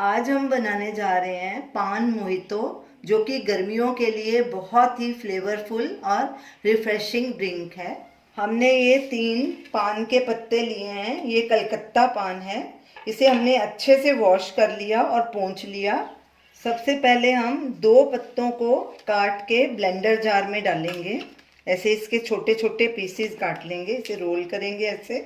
आज हम बनाने जा रहे हैं पान मोहितो, जो कि गर्मियों के लिए बहुत ही फ्लेवरफुल और रिफ्रेशिंग ड्रिंक है। हमने ये 3 पान के पत्ते लिए हैं। ये कलकत्ता पान है। इसे हमने अच्छे से वॉश कर लिया और पोंछ लिया। सबसे पहले हम 2 पत्तों को काट के ब्लेंडर जार में डालेंगे। ऐसे इसके छोटे छोटे पीसेस काट लेंगे, इसे रोल करेंगे ऐसे।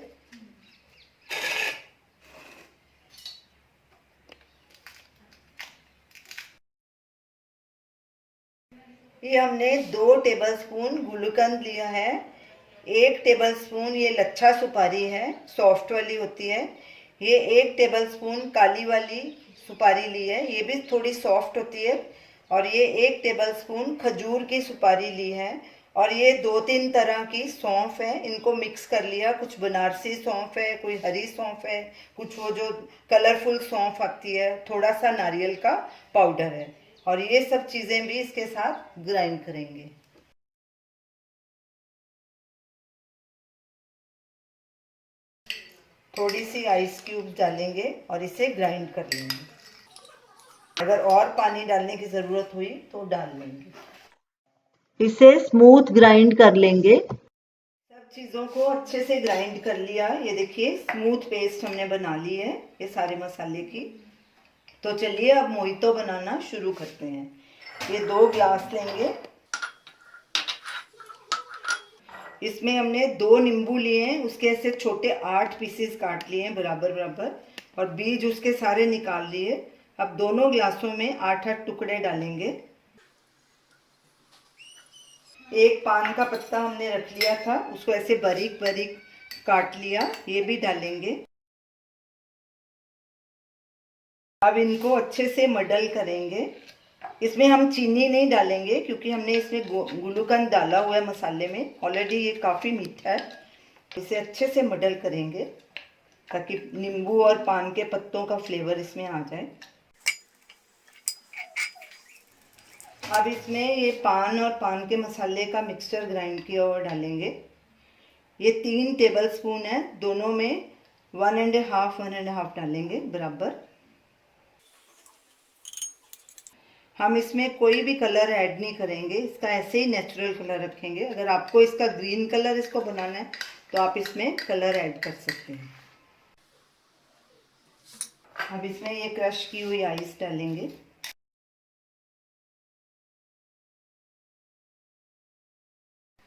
ये हमने 2 टेबलस्पून गुलकंद लिया है। 1 टेबलस्पून ये लच्छा सुपारी है, सॉफ्ट वाली होती है। ये 1 टेबलस्पून काली वाली सुपारी ली है, ये भी थोड़ी सॉफ्ट होती है। और ये 1 टेबलस्पून खजूर की सुपारी ली है। और ये 2-3 तरह की सौंफ है, इनको मिक्स कर लिया। कुछ बनारसी सौंफ है, कोई हरी सौंफ है, कुछ वो जो कलरफुल सौंफ आती है, थोड़ा सा नारियल का पाउडर है। और ये सब चीज़ें भी इसके साथ ग्राइंड करेंगे। थोड़ी सी आइस क्यूब डालेंगे और इसे ग्राइंड कर लेंगे। अगर और पानी डालने की ज़रूरत हुई तो डाल लेंगे। इसे स्मूथ ग्राइंड कर लेंगे। सब चीज़ों को अच्छे से ग्राइंड कर लिया। ये देखिए स्मूथ पेस्ट हमने बना ली है ये सारे मसाले की। तो चलिए अब मोहितो बनाना शुरू करते हैं। ये 2 ग्लास लेंगे। इसमें हमने 2 नींबू लिए हैं, उसके ऐसे छोटे 8 पीसेस काट लिए हैं बराबर बराबर, और बीज उसके सारे निकाल लिए। अब दोनों ग्लासों में 8-8 टुकड़े डालेंगे। 1 पान का पत्ता हमने रख लिया था, उसको ऐसे बारीक बारीक काट लिया, ये भी डालेंगे। अब इनको अच्छे से मडल करेंगे। इसमें हम चीनी नहीं डालेंगे क्योंकि हमने इसमें गुलकंद डाला हुआ है मसाले में, ऑलरेडी ये काफ़ी मीठा है। इसे अच्छे से मडल करेंगे ताकि नींबू और पान के पत्तों का फ्लेवर इसमें आ जाए। अब इसमें ये पान और पान के मसाले का मिक्सचर ग्राइंड किया हुआ डालेंगे। ये 3 टेबलस्पून है, दोनों में 1.5 डालेंगे बराबर। हम इसमें कोई भी कलर ऐड नहीं करेंगे, इसका ऐसे ही नेचुरल कलर रखेंगे। अगर आपको इसका ग्रीन कलर इसको बनाना है तो आप इसमें कलर ऐड कर सकते हैं। अब इसमें ये क्रश की हुई आइस डालेंगे।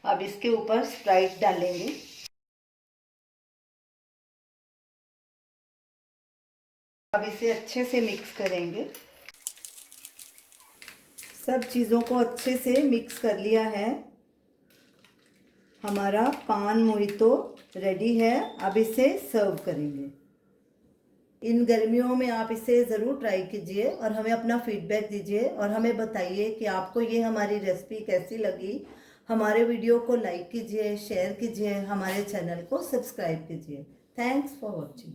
अब इसके ऊपर स्प्राइट डालेंगे। अब इसे अच्छे से मिक्स करेंगे। सब चीज़ों को अच्छे से मिक्स कर लिया है। हमारा पान मोहितो रेडी है। अब इसे सर्व करेंगे। इन गर्मियों में आप इसे ज़रूर ट्राई कीजिए और हमें अपना फीडबैक दीजिए और हमें बताइए कि आपको ये हमारी रेसिपी कैसी लगी। हमारे वीडियो को लाइक कीजिए, शेयर कीजिए, हमारे चैनल को सब्सक्राइब कीजिए। Thanks for watching.